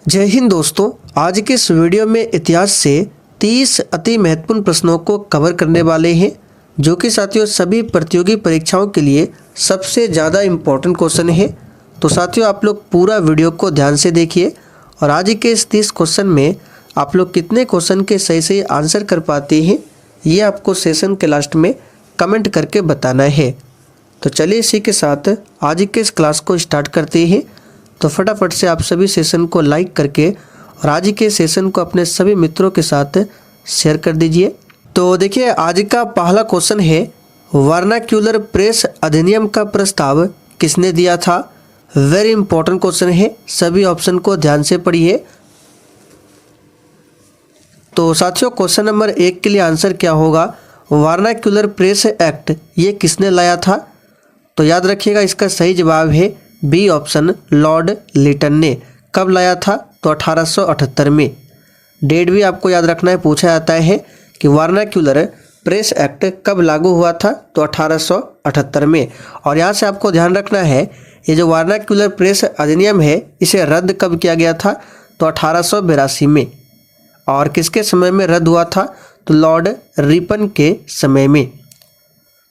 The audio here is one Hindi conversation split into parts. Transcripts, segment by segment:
जय हिंद दोस्तों। आज के इस वीडियो में इतिहास से 30 अति महत्वपूर्ण प्रश्नों को कवर करने वाले हैं, जो कि साथियों सभी प्रतियोगी परीक्षाओं के लिए सबसे ज़्यादा इम्पोर्टेंट क्वेश्चन है। तो साथियों आप लोग पूरा वीडियो को ध्यान से देखिए और आज के इस 30 क्वेश्चन में आप लोग कितने क्वेश्चन के सही सही आंसर कर पाते हैं, ये आपको सेशन के लास्ट में कमेंट करके बताना है। तो चलिए इसी के साथ आज के इस क्लास को स्टार्ट करते हैं। तो फटाफट से आप सभी सेशन को लाइक करके और आज के सेशन को अपने सभी मित्रों के साथ शेयर कर दीजिए। तो देखिए आज का पहला क्वेश्चन है, वर्नाक्यूलर प्रेस अधिनियम का प्रस्ताव किसने दिया था। वेरी इंपॉर्टेंट क्वेश्चन है, सभी ऑप्शन को ध्यान से पढ़िए। तो साथियों क्वेश्चन नंबर 1 के लिए आंसर क्या होगा, वर्नाक्यूलर प्रेस एक्ट ये किसने लाया था। तो याद रखिएगा इसका सही जवाब है बी ऑप्शन, लॉर्ड लिटन ने। कब लाया था, तो 1878 में। डेट भी आपको याद रखना है, पूछा जाता है कि वर्नाक्यूलर प्रेस एक्ट कब लागू हुआ था, तो 1878 में। और यहाँ से आपको ध्यान रखना है ये जो वर्नाक्यूलर प्रेस अधिनियम है इसे रद्द कब किया गया था, तो 1882 में। और किसके समय में रद्द हुआ था, तो लॉर्ड रिपन के समय में।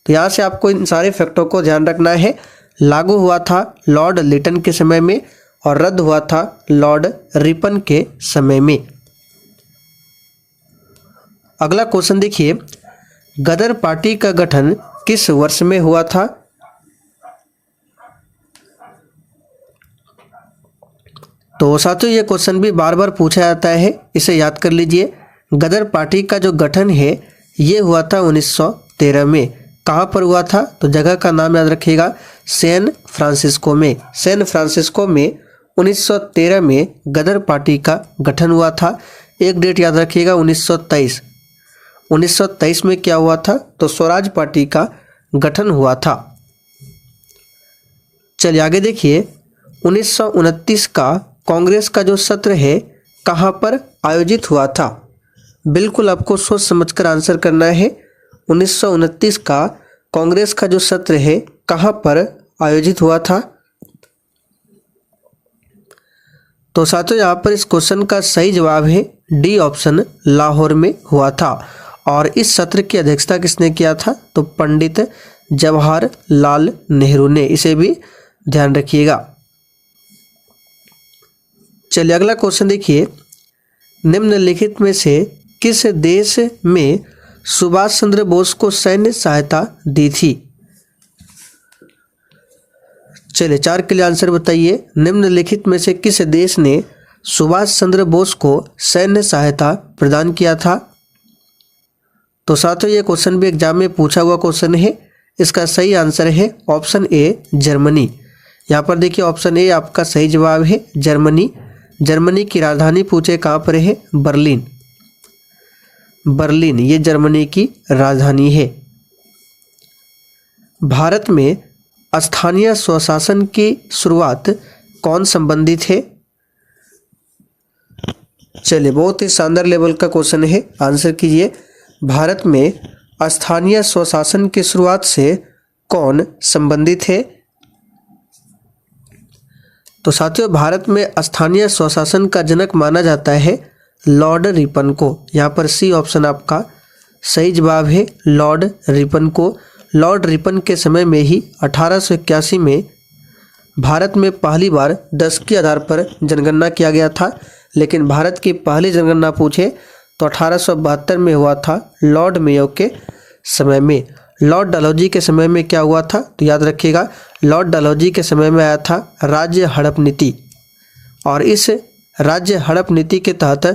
तो यहाँ से आपको इन सारे फैक्टों को ध्यान रखना है। लागू हुआ था लॉर्ड लिटन के समय में और रद्द हुआ था लॉर्ड रिपन के समय में। अगला क्वेश्चन देखिए, गदर पार्टी का गठन किस वर्ष में हुआ था। तो साथियों ये क्वेश्चन भी बार बार पूछा जाता है, इसे याद कर लीजिए। गदर पार्टी का जो गठन है ये हुआ था 1913 में। कहाँ पर हुआ था, तो जगह का नाम याद रखिएगा, सैन फ्रांसिस्को में। सैन फ्रांसिस्को में 1913 में गदर पार्टी का गठन हुआ था। एक डेट याद रखिएगा 1923। 1923 में क्या हुआ था, तो स्वराज पार्टी का गठन हुआ था। चलिए आगे देखिए, 1929 का कांग्रेस का जो सत्र है कहाँ पर आयोजित हुआ था। बिल्कुल आपको सोच समझकर आंसर करना है। 1929 का कांग्रेस का जो सत्र है कहाँ पर आयोजित हुआ था। तो साथियों यहाँ पर इस क्वेश्चन का सही जवाब है डी ऑप्शन, लाहौर में हुआ था। और इस सत्र की अध्यक्षता किसने किया था, तो पंडित जवाहरलाल नेहरू ने। इसे भी ध्यान रखिएगा। चलिए अगला क्वेश्चन देखिए, निम्नलिखित में से किस देश में सुभाष चंद्र बोस को सैन्य सहायता दी थी। चलिए 4 के लिए आंसर बताइए। निम्नलिखित में से किस देश ने सुभाष चंद्र बोस को सैन्य सहायता प्रदान किया था। तो साथियों ये क्वेश्चन भी एग्जाम में पूछा हुआ क्वेश्चन है। इसका सही आंसर है ऑप्शन ए, जर्मनी। यहाँ पर देखिए ऑप्शन ए आपका सही जवाब है, जर्मनी। जर्मनी की राजधानी पूछे कहाँ पर है, बर्लिन। बर्लिन ये जर्मनी की राजधानी है। भारत में स्थानीय स्वशासन की शुरुआत कौन संबंधित है। चलिए बहुत ही शानदार लेवल का क्वेश्चन है, आंसर कीजिए। भारत में स्थानीय स्वशासन की शुरुआत से कौन संबंधित है। तो साथियों भारत में स्थानीय स्वशासन का जनक माना जाता है लॉर्ड रिपन को। यहाँ पर सी ऑप्शन आपका सही जवाब है, लॉर्ड रिपन को। लॉर्ड रिपन के समय में ही 1881 में भारत में पहली बार 10 के आधार पर जनगणना किया गया था। लेकिन भारत की पहली जनगणना पूछे तो 1872 में हुआ था लॉर्ड मेयो के समय में। लॉर्ड डलहौजी के समय में क्या हुआ था, तो याद रखिएगा लॉर्ड डलहौजी के समय में आया था राज्य हड़प नीति। और इस राज्य हड़प नीति के तहत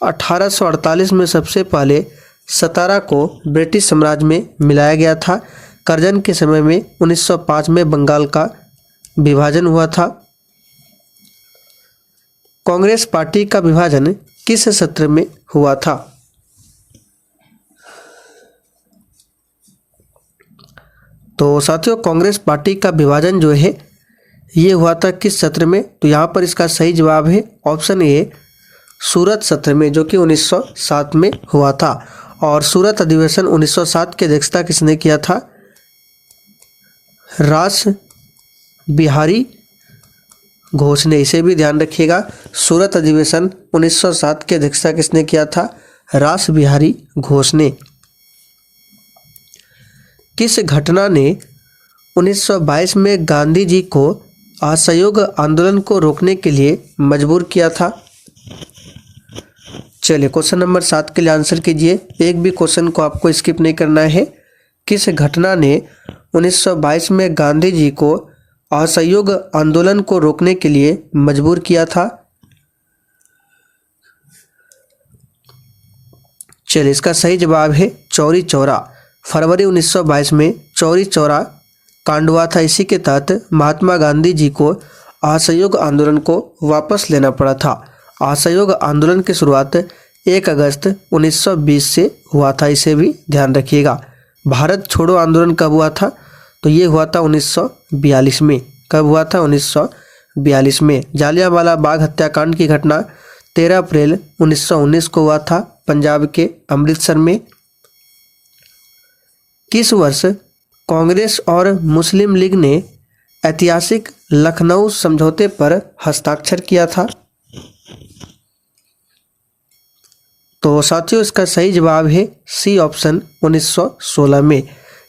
1848 में सबसे पहले सतारा को ब्रिटिश साम्राज्य में मिलाया गया था। करजन के समय में 1905 में बंगाल का विभाजन हुआ था। कांग्रेस पार्टी का विभाजन किस सत्र में हुआ था। तो साथियों कांग्रेस पार्टी का विभाजन जो है ये हुआ था किस सत्र में, तो यहाँ पर इसका सही जवाब है ऑप्शन ए, सूरत सत्र में, जो कि 1907 में हुआ था। और सूरत अधिवेशन 1907 की अध्यक्षता किसने किया था, रास बिहारी घोष ने, इसे भी ध्यान रखिएगा। सूरत अधिवेशन 1907 की अध्यक्षता किसने किया था? रास बिहारी घोष ने। किस घटना ने 1922 में गांधी जी को असहयोग आंदोलन को रोकने के लिए मजबूर किया था? चलिए क्वेश्चन नंबर 7 के लिए आंसर कीजिए। एक भी क्वेश्चन को आपको स्किप नहीं करना है। किस घटना ने 1922 में गांधी जी को असहयोग आंदोलन को रोकने के लिए मजबूर किया था? चलिए इसका सही जवाब है चौरी चौरा। फरवरी 1922 में चौरी चौरा कांड हुआ था। इसी के तहत महात्मा गांधी जी को असहयोग आंदोलन को वापस लेना पड़ा था। असहयोग आंदोलन की शुरुआत 1 अगस्त 1920 से हुआ था, इसे भी ध्यान रखिएगा। भारत छोड़ो आंदोलन कब हुआ था? तो ये हुआ था 1942 में। कब हुआ था? 1942 में। जालियांवाला बाग हत्याकांड की घटना 13 अप्रैल 1919 को हुआ था पंजाब के अमृतसर में। किस वर्ष कांग्रेस और मुस्लिम लीग ने ऐतिहासिक लखनऊ समझौते पर हस्ताक्षर किया था? तो साथियों इसका सही जवाब है सी ऑप्शन 1916 में।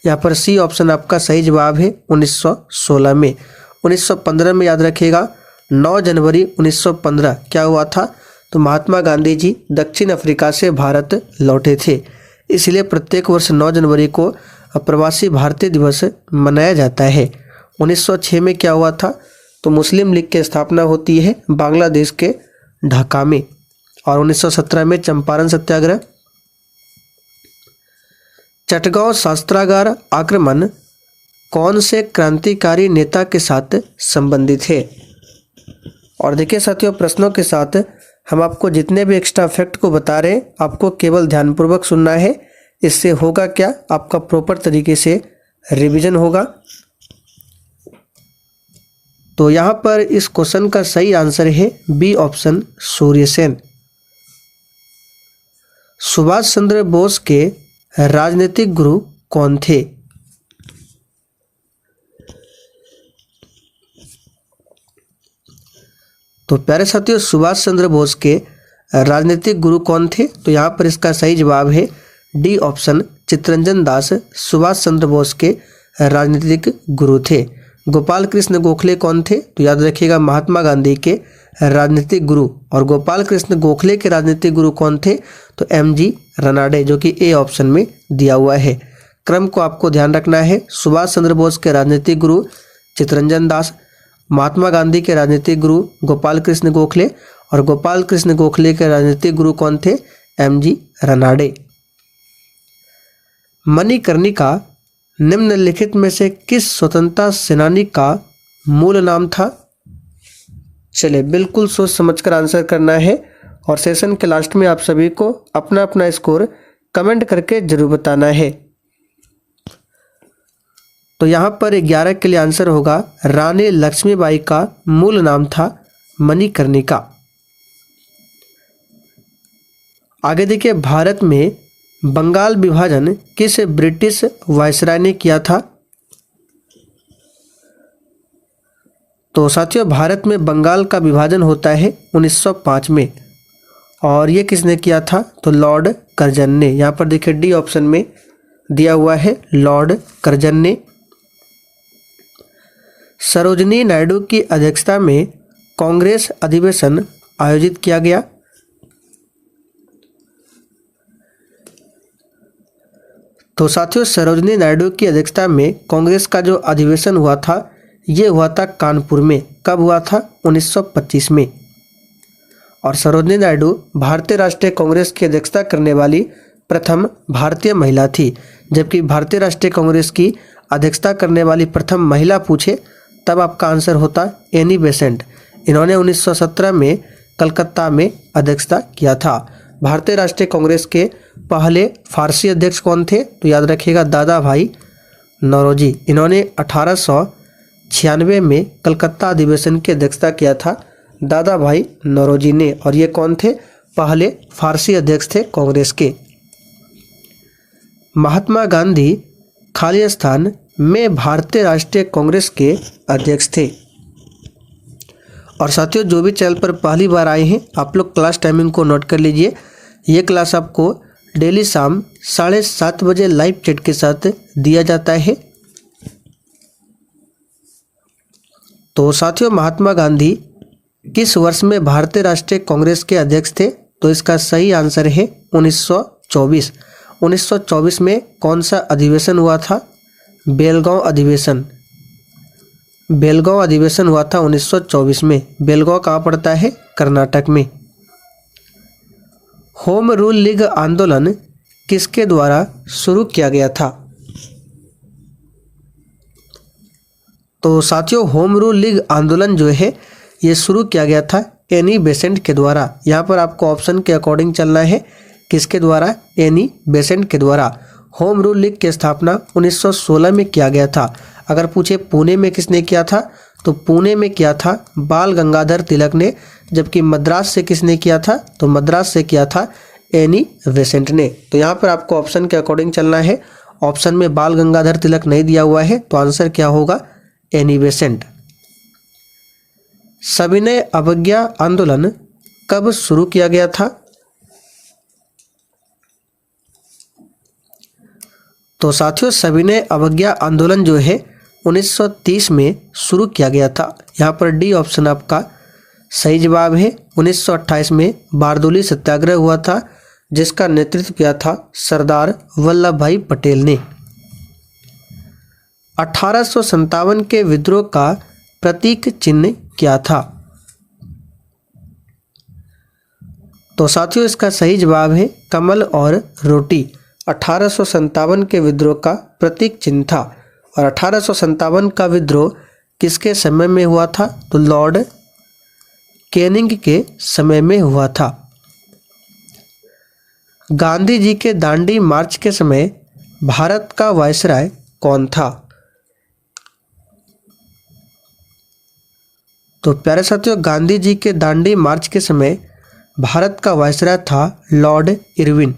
यहाँ पर सी ऑप्शन आपका सही जवाब है 1916 में। 1915 में याद रखिएगा 9 जनवरी 1915 क्या हुआ था? तो महात्मा गांधी जी दक्षिण अफ्रीका से भारत लौटे थे, इसलिए प्रत्येक वर्ष 9 जनवरी को प्रवासी भारतीय दिवस मनाया जाता है। 1906 में क्या हुआ था? तो मुस्लिम लीग की स्थापना होती है बांग्लादेश के ढाका में। और 1917 में चंपारण सत्याग्रह। चटगांव शस्त्रागार आक्रमण कौन से क्रांतिकारी नेता के साथ संबंधित है? और देखिए साथियों, प्रश्नों के साथ हम आपको जितने भी एक्स्ट्रा फैक्ट को बता रहे हैं आपको केवल ध्यानपूर्वक सुनना है। इससे होगा क्या? आपका प्रॉपर तरीके से रिवीजन होगा। तो यहाँ पर इस क्वेश्चन का सही आंसर है बी ऑप्शन सूर्यसेन। सुभाष चंद्र बोस के राजनीतिक गुरु कौन थे? तो प्यारे साथियों, सुभाष चंद्र बोस के राजनीतिक गुरु कौन थे? तो यहाँ पर इसका सही जवाब है डी ऑप्शन चित्तरंजन दास सुभाष चंद्र बोस के राजनीतिक गुरु थे। गोपाल कृष्ण गोखले कौन थे? तो याद रखिएगा महात्मा गांधी के राजनीतिक गुरु। और गोपाल कृष्ण गोखले के राजनीतिक गुरु कौन थे? तो एमजी रनाडे, जो कि ए ऑप्शन में दिया हुआ है। क्रम को आपको ध्यान रखना है। सुभाष चंद्र बोस के राजनीतिक गुरु चित्तरंजन दास, महात्मा गांधी के राजनीतिक गुरु गोपाल कृष्ण गोखले, और गोपाल कृष्ण गोखले के राजनीतिक गुरु कौन थे? एमजी रनाडे। मणिकर्णिका निम्नलिखित में से किस स्वतंत्रता सेनानी का मूल नाम था? चलिए बिल्कुल सोच समझकर आंसर करना है और सेशन के लास्ट में आप सभी को अपना अपना स्कोर कमेंट करके जरूर बताना है। तो यहाँ पर 11 के लिए आंसर होगा रानी लक्ष्मीबाई का मूल नाम था मणिकर्णिका। आगे देखिए, भारत में बंगाल विभाजन किस ब्रिटिश वायसराय ने किया था? तो साथियों, भारत में बंगाल का विभाजन होता है 1905 में, और ये किसने किया था? तो लॉर्ड कर्जन ने। यहाँ पर देखिए डी ऑप्शन में दिया हुआ है लॉर्ड कर्जन ने। सरोजिनी नायडू की अध्यक्षता में कांग्रेस अधिवेशन आयोजित किया गया। तो साथियों, सरोजिनी नायडू की अध्यक्षता में कांग्रेस का जो अधिवेशन हुआ था ये हुआ था कानपुर में। कब हुआ था? 1925 में। और सरोजिनी नायडू भारतीय राष्ट्रीय कांग्रेस की अध्यक्षता करने वाली प्रथम भारतीय महिला थी। जबकि भारतीय राष्ट्रीय कांग्रेस की अध्यक्षता करने वाली प्रथम महिला पूछे तब आपका आंसर होता एनी बेसेंट। इन्होंने 1917 में कलकत्ता में अध्यक्षता किया था। भारतीय राष्ट्रीय कांग्रेस के पहले फारसी अध्यक्ष कौन थे? तो याद रखिएगा दादा भाई नौरोजी। इन्होंने 1896 में कलकत्ता अधिवेशन की अध्यक्षता किया था दादा भाई नौरोजी ने। और ये कौन थे? पहले फारसी अध्यक्ष थे कांग्रेस के। महात्मा गांधी खालिस्तान में भारतीय राष्ट्रीय कांग्रेस के अध्यक्ष थे। और साथियों जो भी चैनल पर पहली बार आए हैं आप लोग क्लास टाइमिंग को नोट कर लीजिए। ये क्लास आपको डेली शाम 7:30 बजे लाइव चैट के साथ दिया जाता है। तो साथियों महात्मा गांधी किस वर्ष में भारतीय राष्ट्रीय कांग्रेस के अध्यक्ष थे? तो इसका सही आंसर है 1924। 1924 में कौन सा अधिवेशन हुआ था? बेलगांव अधिवेशन। बेलगांव अधिवेशन हुआ था 1924 में। बेलगांव कहाँ पड़ता है? कर्नाटक में। होम रूल लीग आंदोलन किसके द्वारा शुरू किया गया था? तो साथियों होम रूल लीग आंदोलन जो है ये शुरू किया गया था एनी बेसेंट के द्वारा। यहाँ पर आपको ऑप्शन के अकॉर्डिंग चलना है। किसके द्वारा? एनी बेसेंट के द्वारा। होम रूल लीग की स्थापना 1916 में किया गया था। अगर पूछे पुणे में किसने किया था, तो पुणे में किया था बाल गंगाधर तिलक ने। जबकि मद्रास से किसने किया था? तो मद्रास से किया था एनी बेसेंट ने। तो यहाँ पर आपको ऑप्शन के अकॉर्डिंग चलना है। ऑप्शन में बाल गंगाधर तिलक नहीं दिया हुआ है, तो आंसर क्या होगा? Annie Besant. सविनय अवज्ञा आंदोलन कब शुरू किया गया था? तो साथियों सविनय अवज्ञा आंदोलन जो है 1930 में शुरू किया गया था। यहाँ पर डी ऑप्शन आपका सही जवाब है। 1928 में बारदोली सत्याग्रह हुआ था जिसका नेतृत्व किया था सरदार वल्लभ भाई पटेल ने। 1857 के विद्रोह का प्रतीक चिन्ह क्या था? तो साथियों इसका सही जवाब है कमल और रोटी। 1857 के विद्रोह का प्रतीक चिन्ह था। और 1857 का विद्रोह किसके समय में हुआ था? तो लॉर्ड कैनिंग के समय में हुआ था। गांधी जी के दांडी मार्च के समय भारत का वायसराय कौन था? तो प्यारे साथियों गांधी जी के दांडी मार्च के समय भारत का वायसराय था लॉर्ड इरविन।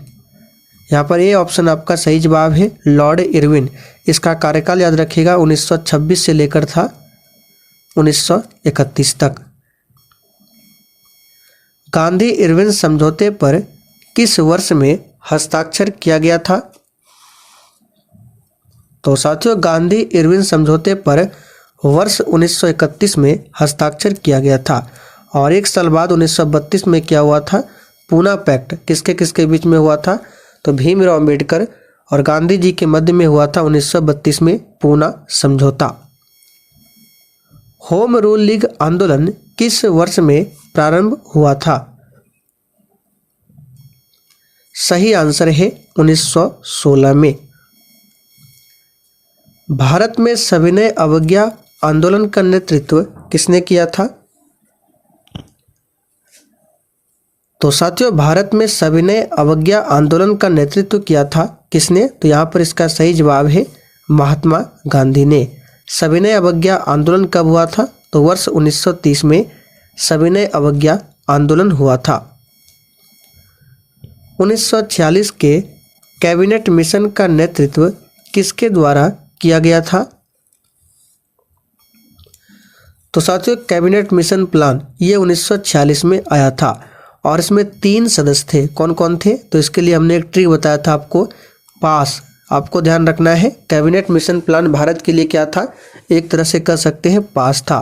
यहाँ पर ये ऑप्शन आपका सही जवाब है लॉर्ड इरविन। इसका कार्यकाल याद रखिएगा 1926 से लेकर था 1931 तक। गांधी इरविन समझौते पर किस वर्ष में हस्ताक्षर किया गया था? तो साथियों गांधी इरविन समझौते पर वर्ष 1931 में हस्ताक्षर किया गया था। और एक साल बाद 1932 में क्या हुआ था? पूना पैक्ट। किसके किसके बीच में हुआ था? तो भीमराव अंबेडकर और गांधी जी के मध्य में हुआ था 1932 में पूना समझौता। होम रूल लीग आंदोलन किस वर्ष में प्रारंभ हुआ था? सही आंसर है 1916 में। भारत में सविनय अवज्ञा आंदोलन का नेतृत्व किसने किया था? तो साथियों भारत में सविनय अवज्ञा आंदोलन का नेतृत्व किया था किसने? तो यहाँ पर इसका सही जवाब है महात्मा गांधी ने। सविनय अवज्ञा आंदोलन कब हुआ था? तो वर्ष 1930 में सविनय अवज्ञा आंदोलन हुआ था। 1946 के कैबिनेट मिशन का नेतृत्व किसके द्वारा किया गया था? तो साथियों कैबिनेट मिशन प्लान ये 1946 में आया था और इसमें 3 सदस्य थे। कौन कौन थे? तो इसके लिए हमने एक ट्रिक बताया था आपको, पास। आपको ध्यान रखना है कैबिनेट मिशन प्लान भारत के लिए क्या था? एक तरह से कह सकते हैं पास था।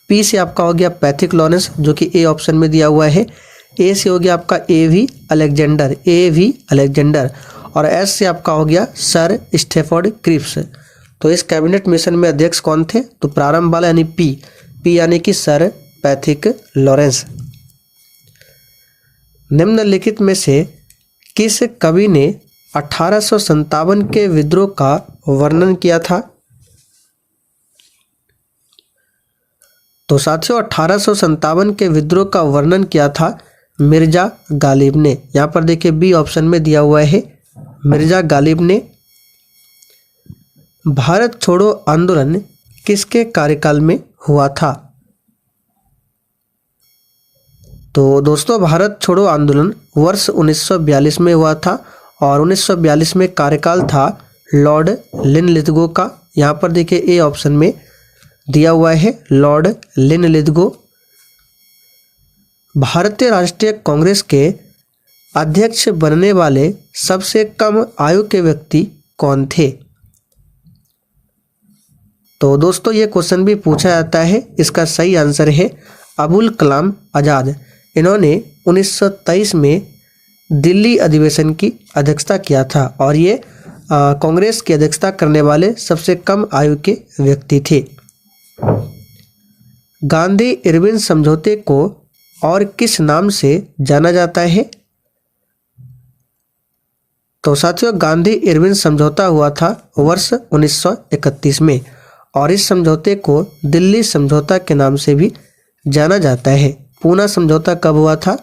पी से आपका हो गया पैथिक लॉरेंस जो कि ए ऑप्शन में दिया हुआ है। ए से हो गया आपका ए.वी. अलेक्जेंडर और एस से आपका हो गया सर स्टेफोर्ड क्रिप्स। तो इस कैबिनेट मिशन में अध्यक्ष कौन थे? तो प्रारंभ वाला यानी पी यानी कि सर पैथिक लॉरेंस। निम्नलिखित में से किस कवि ने 1857 के विद्रोह का वर्णन किया था? तो साथियों 1857 के विद्रोह का वर्णन किया था मिर्जा गालिब ने। यहाँ पर देखिए बी ऑप्शन में दिया हुआ है मिर्जा गालिब ने। भारत छोड़ो आंदोलन किसके कार्यकाल में हुआ था? तो दोस्तों भारत छोड़ो आंदोलन वर्ष 1942 में हुआ था और 1942 में कार्यकाल था लॉर्ड लिनलिथगो का। यहाँ पर देखिए ए ऑप्शन में दिया हुआ है लॉर्ड लिनलिथगो। भारतीय राष्ट्रीय कांग्रेस के अध्यक्ष बनने वाले सबसे कम आयु के व्यक्ति कौन थे? तो दोस्तों ये क्वेश्चन भी पूछा जाता है। इसका सही आंसर है अबुल कलाम आज़ाद। इन्होंने 1923 में दिल्ली अधिवेशन की अध्यक्षता किया था और ये कांग्रेस की अध्यक्षता करने वाले सबसे कम आयु के व्यक्ति थे। गांधी इरविन समझौते को और किस नाम से जाना जाता है? तो साथियों गांधी इरविन समझौता हुआ था वर्ष 1931 में और इस समझौते को दिल्ली समझौता के नाम से भी जाना जाता है। पूना समझौता कब हुआ था?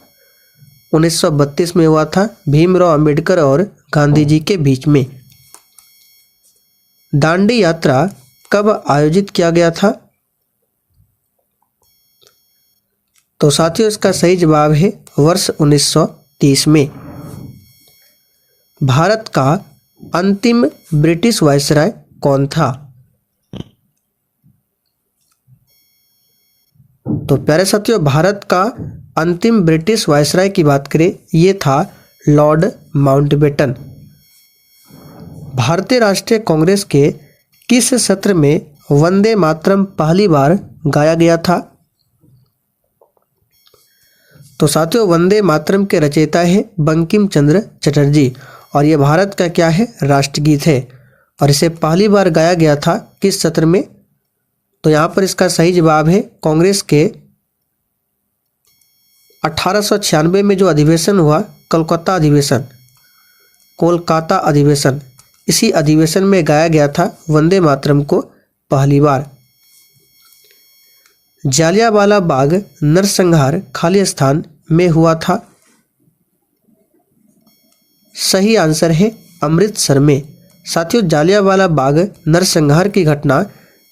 1932 में हुआ था, भीमराव अंबेडकर और गांधी जी के बीच में। दांडी यात्रा कब आयोजित किया गया था? तो साथियों इसका सही जवाब है वर्ष 1930 में। भारत का अंतिम ब्रिटिश वायसराय कौन था? तो प्यारे साथियों भारत का अंतिम ब्रिटिश वायसराय की बात करें ये था लॉर्ड माउंटबेटन। भारतीय राष्ट्रीय कांग्रेस के किस सत्र में वंदे मातरम पहली बार गाया गया था? तो साथियों वंदे मातरम के रचयिता है बंकिम चंद्र चटर्जी और ये भारत का क्या है? राष्ट्रगीत है और इसे पहली बार गाया गया था किस सत्र में? तो यहाँ पर इसका सही जवाब है कांग्रेस के 1896 में जो अधिवेशन हुआ कोलकाता अधिवेशन, इसी अधिवेशन में गाया गया था वंदे मातरम को पहली बार। जालियांवाला बाग नरसंहार खाली स्थान में हुआ था? सही आंसर है अमृतसर में। साथियों जालियांवाला बाग नरसंहार की घटना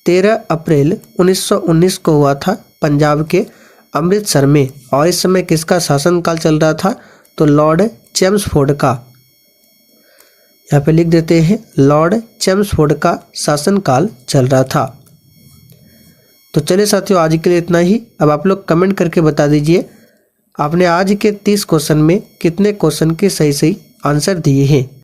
13 अप्रैल 1919 को हुआ था पंजाब के अमृतसर में और इस समय किसका शासनकाल चल रहा था? तो लॉर्ड चेम्सफोर्ड का। यहाँ पे लिख देते हैं लॉर्ड चेम्सफोर्ड का शासनकाल चल रहा था। तो चलिए साथियों आज के लिए इतना ही। अब आप लोग कमेंट करके बता दीजिए आपने आज के 30 क्वेश्चन में कितने क्वेश्चन के सही आंसर दिए हैं।